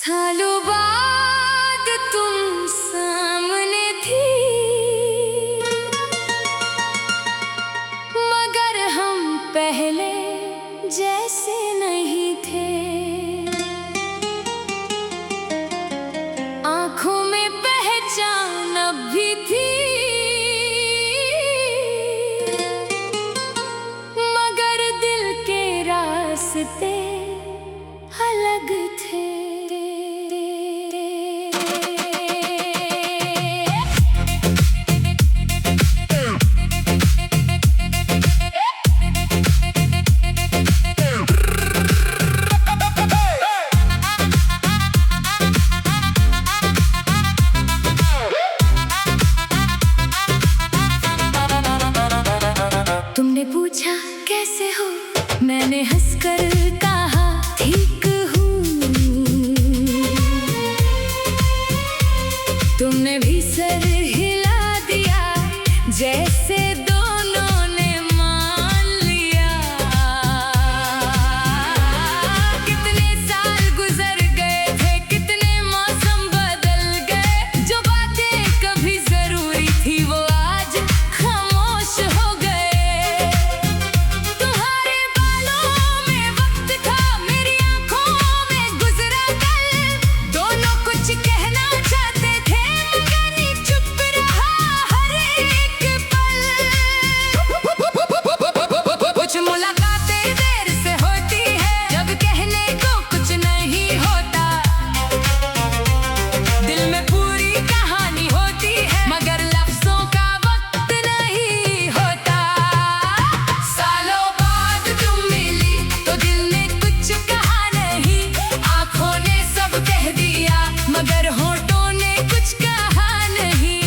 सालों बाद तुम सामने थी, मगर हम पहले जैसे नहीं थे। आंखों में पहचान अब भी थी, मगर दिल के रास्ते अलग थे। तुमने पूछा कैसे हो, मैंने हंसकर कहा ठीक हूँ। तुमने भी सर हिला दिया जैसे दोनों ने मान लिया। कितने साल गुजर गए थे, कितने मौसम बदल गए। जो बातें कभी जरूरी थी वो आज खामोश हो गए। तुम्हारे बालों में वक्त था, मेरी आंखों में गुजरा कल। दोनों कुछ कहना चाहते थे मगर चुप रहा हर एक पल। कुछ मुलाकातें देर से होती है, जब कहने को कुछ नहीं होता। दिल में पूरी कहानी होती है, मगर लफ्जों का वक्त नहीं होता। सालों बाद तुम मिली तो दिल ने कुछ कहा नहीं। आंखों ने सब कह दिया मगर होठों ने कुछ कहा नहीं।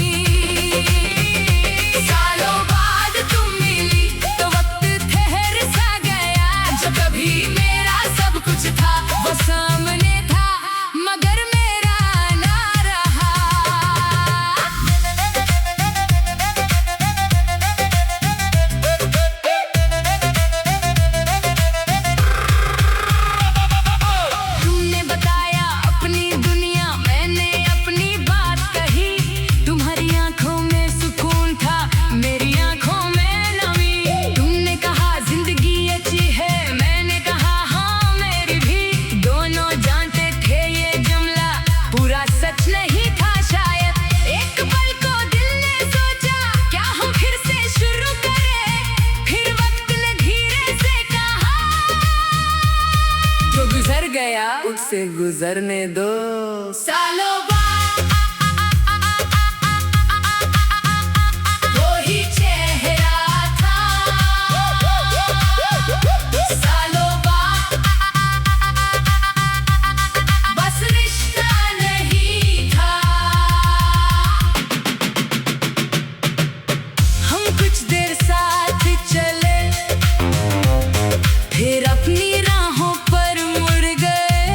सालों बाद तुम मिली तो वक्त ठहर सा गया। जो कभी मेरा सब कुछ था वो सामने था, मगर मेरा ना रहा। तुमने बताया अपनी दुनिया, मैंने अपनी बात कही। तुम्हारी आंखों में सुकून था, मेरी आंखों में नमी। तुमने कहा जिंदगी अच्छी है, मैंने कहा हाँ मेरी भी। दोनों जानते थे ये जुमला पूरा सच नहीं था शायद। एक पल को दिल ने सोचा क्या हम फिर से शुरू करें। फिर वक्त ने धीरे से कहा जो गुजर गया उससे गुजरने दो। सालों बाद वो ही चेहरा था। सालों बाद बस रिश्ता नहीं था। हम कुछ देर साथ चले, फिर अपनी राहों पर मुड़ गए।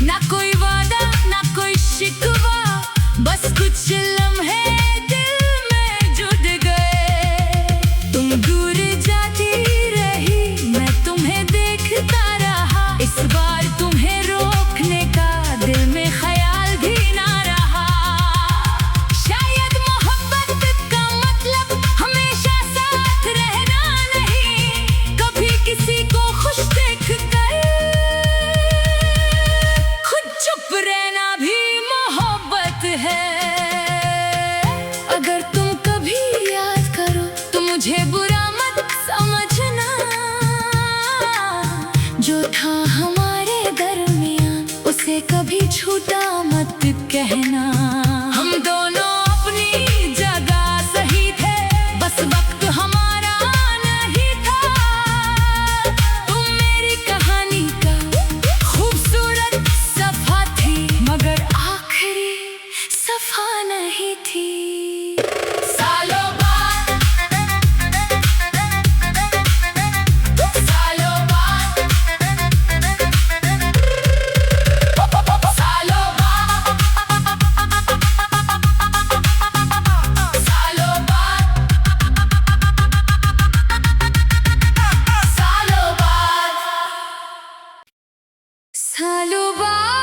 ना कोई वादा ना कोई शिकवा, बस कुछ लम्हे दिल में जुड़ गए। तुम दूर जाती रही, मैं तुम्हें देखता रहा। इस बार तुम्हें रोकने का दिल में ख्याल भी ना रहा। शायद मोहब्बत का मतलब हमेशा साथ रहना नहीं, कभी किसी को खुश देखकर खुद चुप रहना भी मोहब्बत है। अगर तुम कभी याद करो तो मुझे बुरा मत समझना। जो था हमारे दरमियान उसे कभी झूठा मत कहना। हम दोनों अपनी जगह सही थे, बस वक्त हमारा नहीं था। तुम मेरी कहानी का खूबसूरत सफा थी, मगर आखिरी सफा नहीं थी। सालों बाद सालों बाद सालों बाद सालों बाद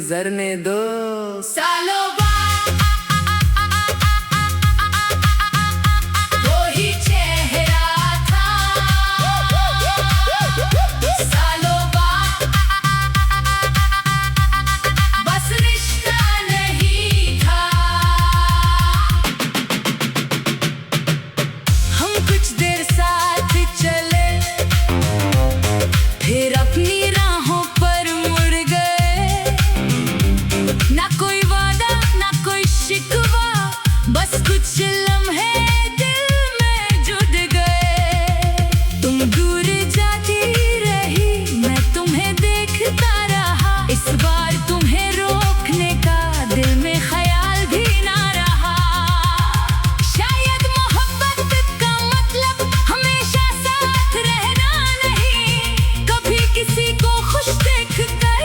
गुजरने दो। सालों बाद वो ही चेहरा था, सालों बाद बस रिश्ता नहीं था। हम कुछ देर साथ चले, फिर अपनी राहों पर मुड़ गए। ना कोई वादा ना कोई शिकवा, बस कुछ लम्हे दिल में जुड़ गए। तुम दूर जाती रही, मैं तुम्हें देखता रहा। इस बार तुम्हें रोकने का दिल में ख्याल भी ना रहा। शायद मोहब्बत का मतलब हमेशा साथ रहना नहीं, कभी किसी को खुश देखकर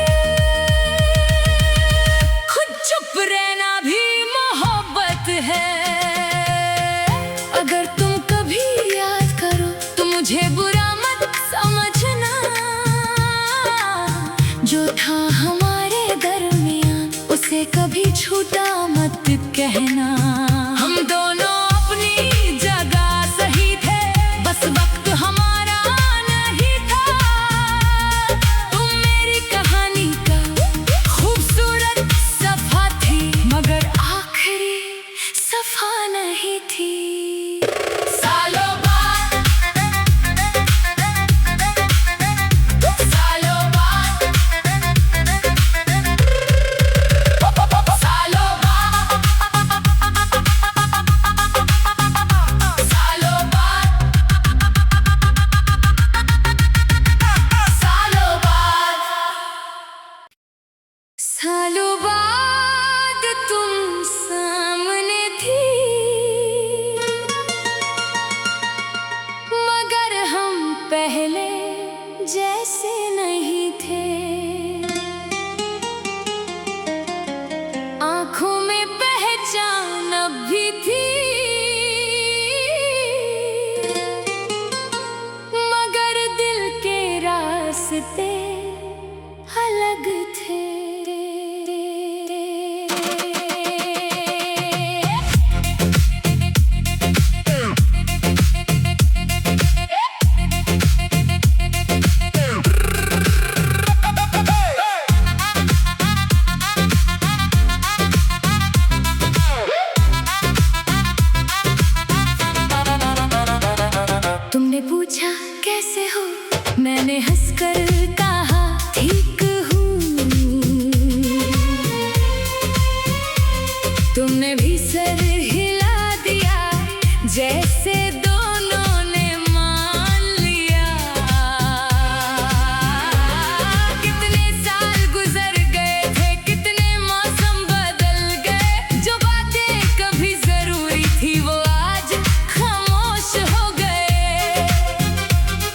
खुद चुप रहना भी मोहब्बत है। अगर तुम कभी याद करो तो मुझे बुरा मत समझना, जो था हमारे दरमियान उसे कभी झूठा मत कहना। हम दोनों अपनी जगह सही थे, बस वक्त हमारा नहीं था। तुम मेरी कहानी का खूबसूरत सफा थी, मगर आखिरी सफा नहीं थी। सालों बाद, सालों बाद, सालों बाद, सालों बाद, सालों बाद, सालों बाद तुम सामने थी, मगर हम पहले जैसे नहीं थे। आंखों में पहचान अब भी थी, मगर दिल के रास्ते अलग थे। तुमने पूछा कैसे हो, मैंने हंसकर कहा ठीक हूँ। तुमने भी सर हिला दिया, जैसे दोनों ने मान लिया। कितने साल गुजर गए थे, कितने मौसम बदल गए। जो बातें कभी जरूरी थी वो आज खामोश हो गए।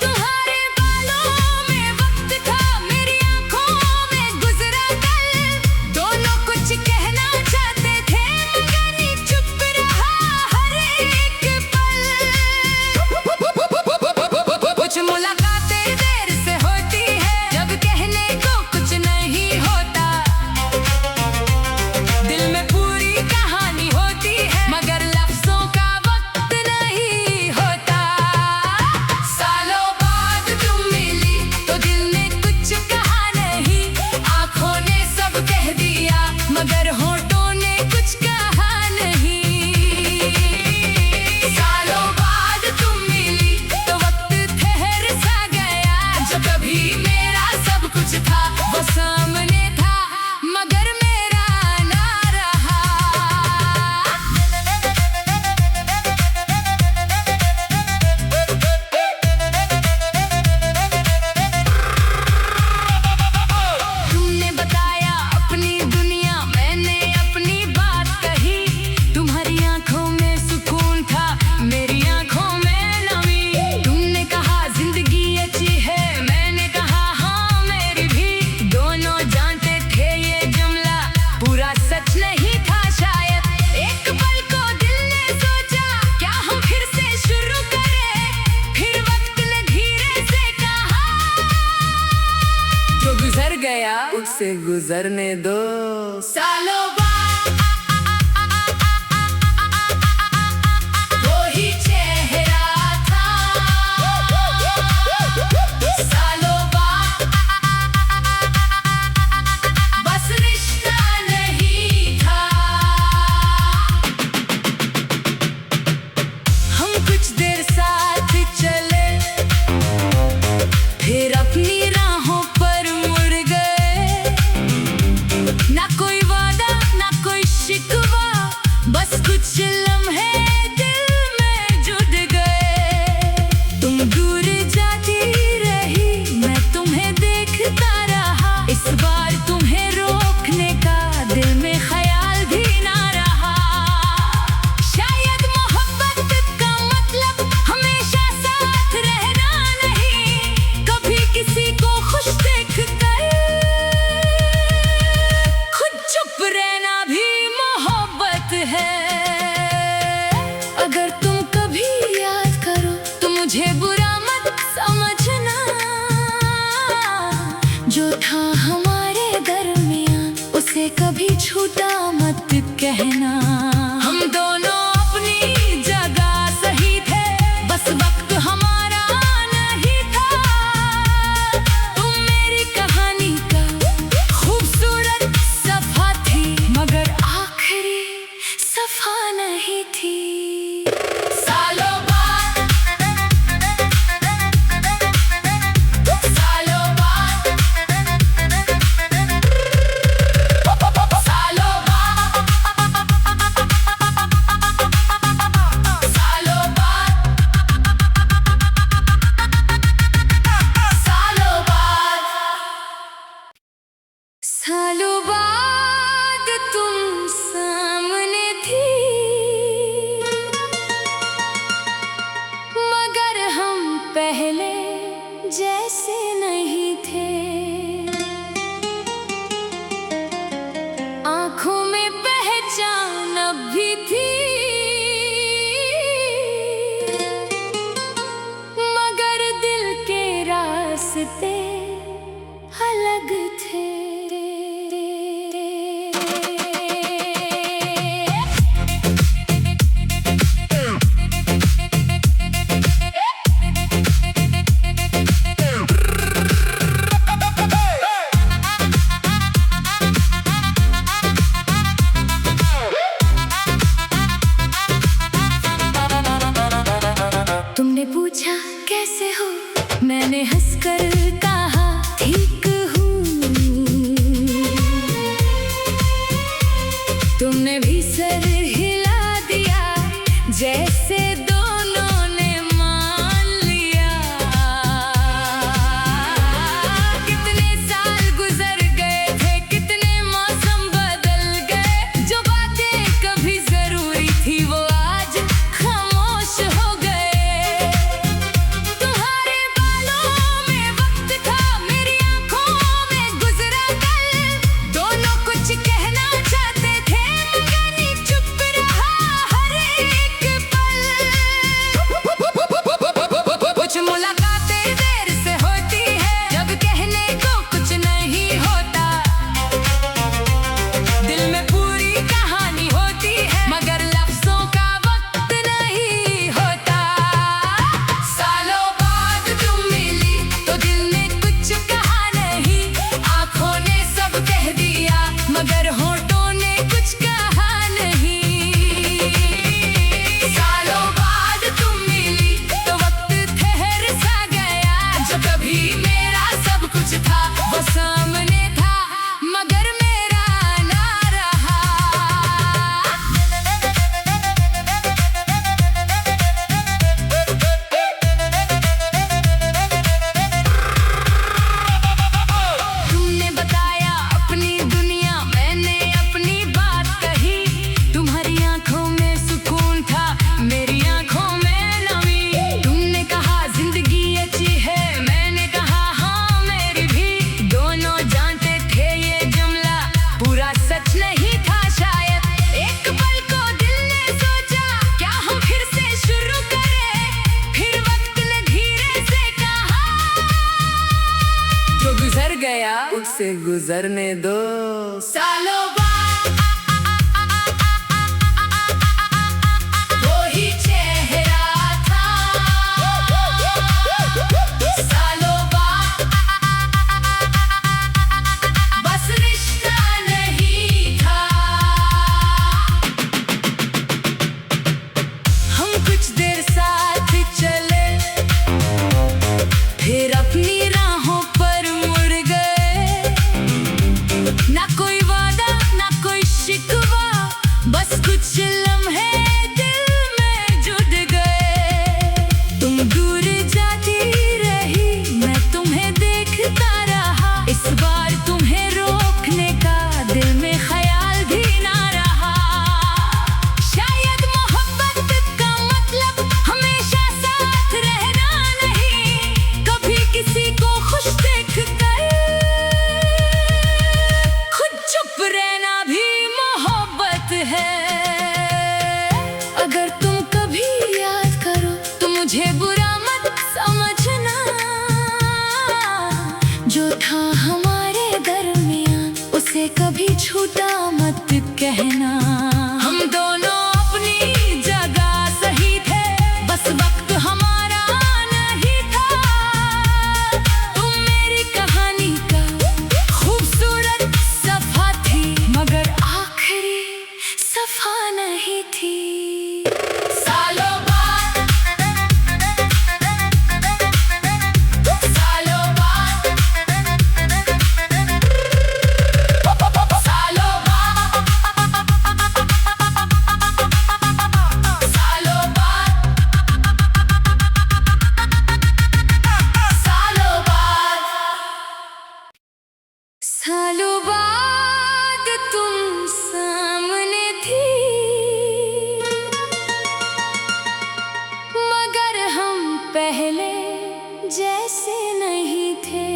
तुम्हारे बालों में वक्त था, मेरी आंखों में गुजरा कल। दोनों कुछ कहना चाहते थे, मगर उसे गुजरने दो। सालों बाद वही चेहरा था, सालों बाद बस रिश्ता नहीं था। हम कुछ देर साथ चले, फिर अपनी राहों पर मुड़ गए। ना कोई वादा ना कोई शिकवा, बस कुछ लम्हे दिल में जुड़ गए। तुम दूर जाती रही, मैं तुम्हें देखता रहा। इस बार तुम्हें रोकने का दिल में ख्याल भी ना रहा। शायद मोहब्बत का मतलब हमेशा साथ रहना नहीं, कभी किसी को खुश देखकर खुद चुप रहना भी मोहब्बत है। अगर तुम कभी याद करो तो मुझे बुरा मत समझना, जो था हमारे दरमियान उसे कभी झूठा मत कहना। हम दोनों अपनी जगह सही थे, बस वक्त हमारा नहीं था। तुम मेरी कहानी का खूबसूरत सफा थी, मगर आखिरी सफा नहीं थी। सालों बाद, सालों बाद, सालों बाद, सालों बाद, सालों बाद, सालों बाद तुम सामने थी, मगर हम पहले जैसे नहीं थे। आंखों में पहचान अब भी थी, मगर दिल के रास्ते अलग थे। तुमने पूछा कैसे हो, मैंने हंसकर कहा ठीक हूँ। तुमने भी सर हिला दिया, जैसे दोनों ने मान लिया। कितने साल गुजर गए थे, कितने मौसम बदल गए। जो बातें कभी जरूरी थी वो आज खामोश हो गए। तुम्हारे बालों में वक्त था, मेरी आंखों में गुजरा कल। दोनों कुछ कहना चाहते थे, मगर चुप रहा हर एक पल। कुछ मुलाकातें देर से होती है, जब कहने को कुछ नहीं होता। दिल में पूरी कहानी होती है, मगर लफ्जों का वक्त नहीं होता। सालों बाद तुम मिली तो दिल ने कुछ कहा नहीं। आंखों ने सब कह दिया, मगर होठों ने कुछ कहा नहीं। सालों बाद तुम मिली तो वक्त ठहर सा गया। जो कभी मेरा सब कुछ था वो सामने था, मगर मेरा ना रहा। तुमने बताया अपनी दुनिया, मैंने अपनी बात कही। तुम्हारी आंखों में सुकून था, मेरी आंखों में नमी। तुमने कहा जिंदगी अच्छी है, मैंने कहा हाँ मेरी भी। दोनों जानते थे ये जुमला पूरा सच नहीं था शायद। एक पल को दिल ने सोचा क्या हम फिर से शुरू करें। फिर वक्त ने धीरे से कहा जो गुजर गया उसे गुजरने दो। सालों बाद वही चेहरा था, सालों बाद बस रिश्ता नहीं था। हम कुछ देर साथ चले, फिर अपनी राहों पर मुड़ गए। ना कोई वादा ना कोई शिकवा, बस कुछ लम्हे दिल में जुड़ गए। तुम दूर जाती रही, मैं तुम्हें देखता रहा। इस बार तुम्हें रोकने का दिल में ख्याल भी ना रहा। शायद मोहब्बत का मतलब हमेशा साथ रहना नहीं, कभी किसी को खुश देखकर खुद चुप रहना भी मोहब्बत है। अगर तुम कभी याद करो तो मुझे बुरा मत समझना। जो था हमारे दरमियान उसे कभी झूठा मत कहना। हम दोनों अपनी जगह सही थे, बस वक्त हमारा नहीं था। तुम मेरी कहानी का खूबसूरत सफा थी, मगर आखिरी सफा नहीं थी। सालों बाद, सालों बाद, सालों बाद, सालों बाद, सालों बाद, सालों बाद तुम सामने थी, मगर हम पहले जैसे नहीं थे।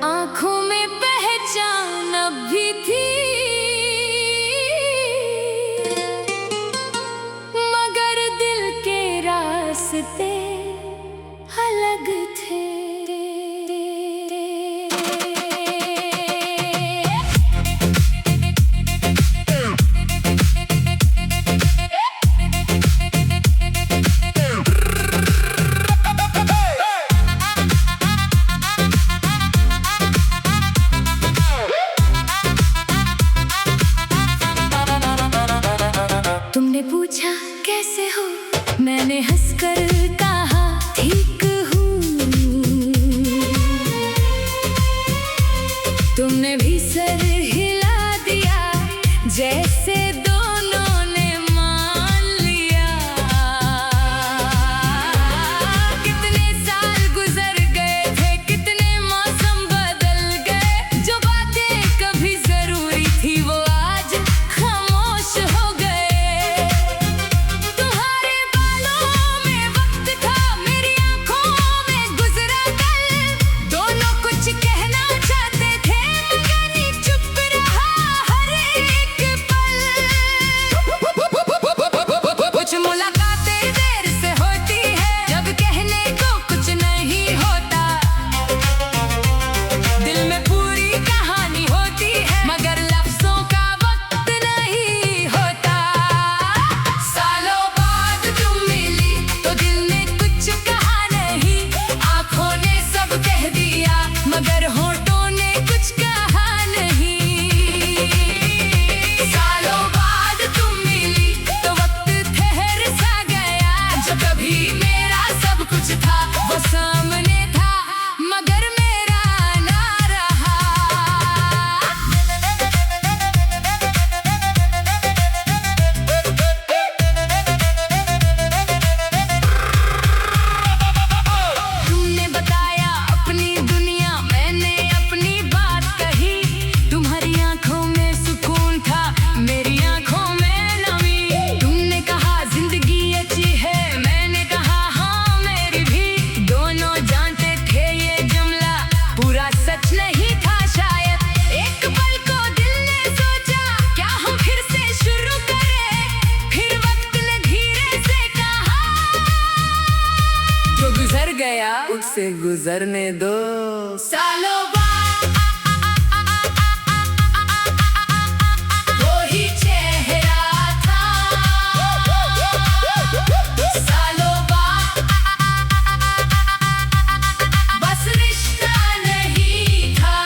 आंखों में पहचान अब भी थी, मगर दिल के रास्ते अलग थे। तुमने पूछा कैसे हो, मैंने हंसकर कहा ठीक हूँ। तुमने भी सर हिला दिया, जैसे दोनों ने मान लिया। कितने साल गुजर गए थे, कितने मौसम बदल गए। जो बातें कभी जरूरी थी वो आज खामोश हो गए। तुम्हारे बालों में वक्त था, मेरी आंखों में गुजरा कल। दोनों कुछ कहना चाहते थे, मगर चुप रहा हर एक पल। गुजरने दो। सालों बाद वही चेहरा था, सालों बाद बस रिश्ता नहीं था।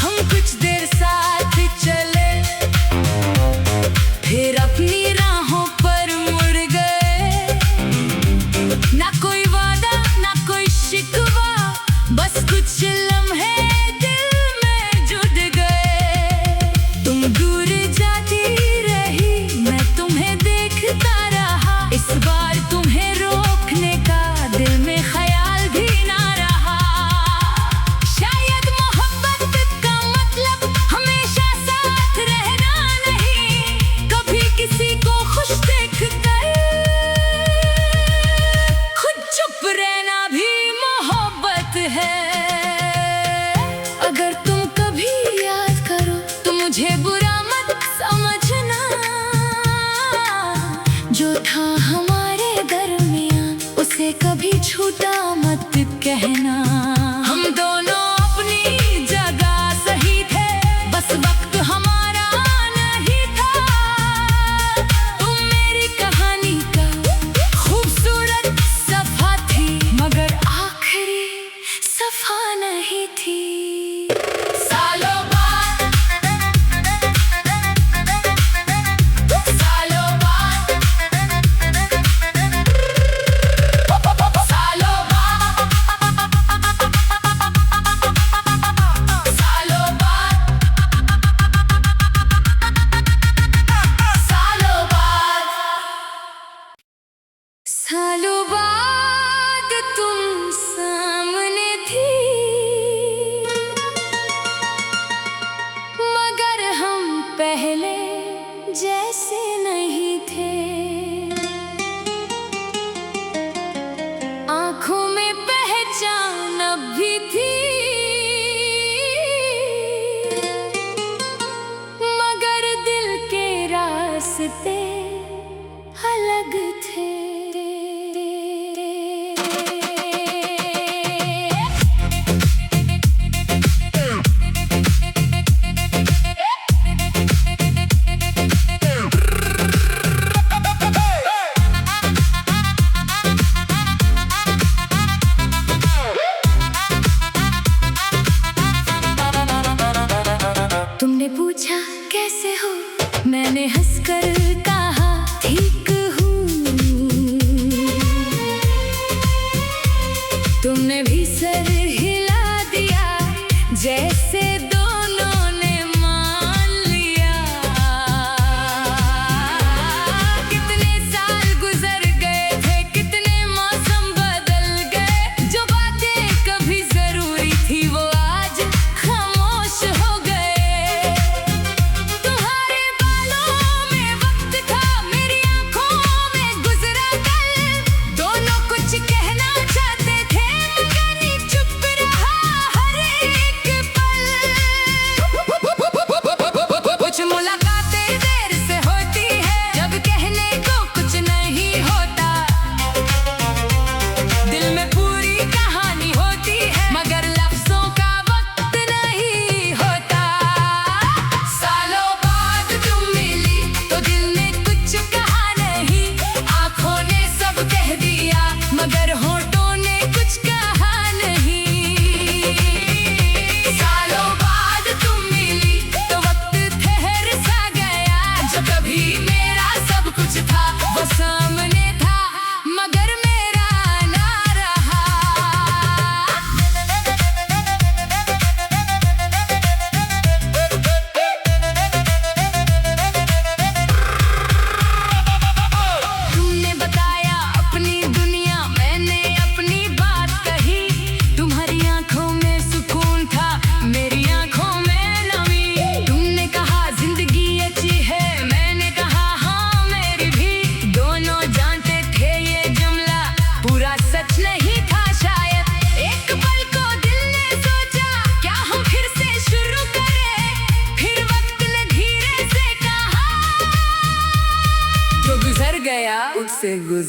हम कुछ देर साथ चले, फिर अपनी राहों पर मुड़ गए। ना कोई वादा ना कोई शिकवा, बस कुछ लम्हे दिल में जुड़ गए। तुम दूर जाती रही, मैं तुम्हें देखता रहा। इस बार तुम्हें रोकने का दिल में ख्याल भी ना रहा। शायद मोहब्बत का मतलब हमेशा साथ रहना नहीं, कभी किसी को खुश देखकर खुद चुप रहना भी मोहब्बत है। अगर तुम कभी याद करो तो मुझे बुरा मत समझना, जो था हमारे दरमियान उसे कभी छूटा मत कहना। हम दोनों अपनी जगह सही थे, बस वक्त हमारा नहीं था। तुम मेरी कहानी का खूबसूरत सफा थी, मगर आखिरी सफा नहीं थी। सालों बाद, सालों बाद, सालों बाद, सालों बाद, सालों बाद, सालों बाद तुम सामने थी, मगर हम पहले जैसे नहीं थे। आंखों में पहचान अब भी थी, मगर दिल के रास्ते अलग थे। तुमने पूछा कैसे हो, मैंने हंसकर कहा ठीक हूँ। तुमने भी सर हिला दिया, जैसे दोनों ने मान लिया। कितने साल गुजर गए थे, कितने मौसम बदल गए। जो बातें कभी जरूरी थी वो आज खामोश हो गए। तुम्हारे बालों में वक्त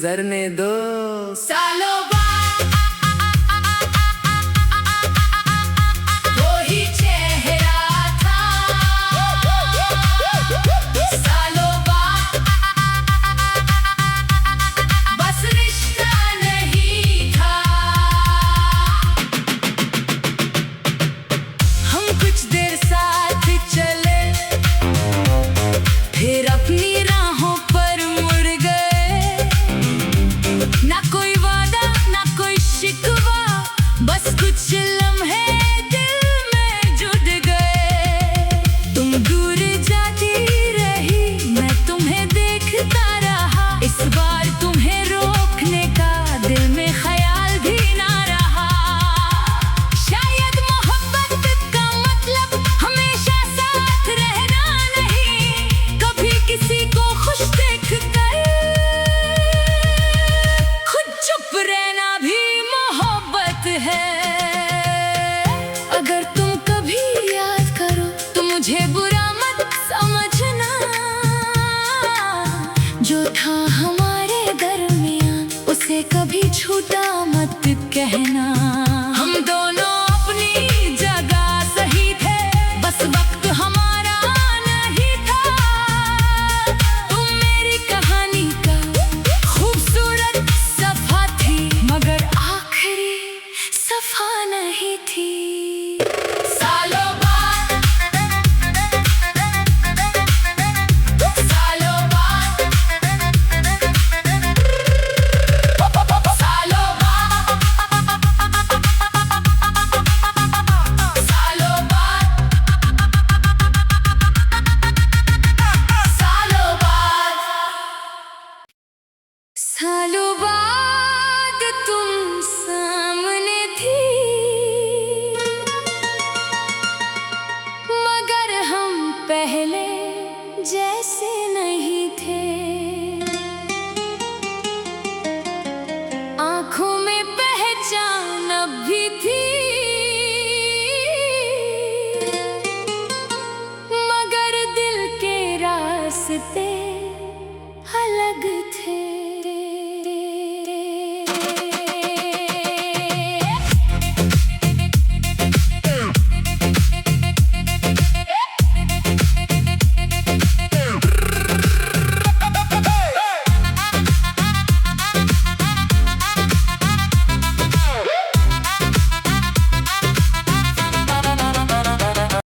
गुजरने दो। सालों बाद वो ही चेहरा था, सालों बाद बस रिश्ता नहीं था। हम कुछ देर साथ चले, फिर अपनी राहों पर मुड़ गए। ना कोई वादा ना कोई शिकवा, बस कुछ लम्हे दिल में जुड़ गए। तुम दूर जाती रही, मैं तुम्हें देखता रहा। इस बार तुम्हें रोकने का दिल में ख्याल भी ना रहा। शायद मोहब्बत का मतलब हमेशा साथ रहना नहीं, कभी किसी को खुश देखकर खुद चुप रहना भी मोहब्बत है। अगर तुम कभी याद करो तो मुझे बुरा मत समझना, जो था हमारे दरमियान उसे कभी छूटा मत कहना। हम दोनों अपनी जगह सही थे, बस वक्त हमारा नहीं था। तुम मेरी कहानी का खूबसूरत सफा थी, मगर आखिरी सफा नहीं थी।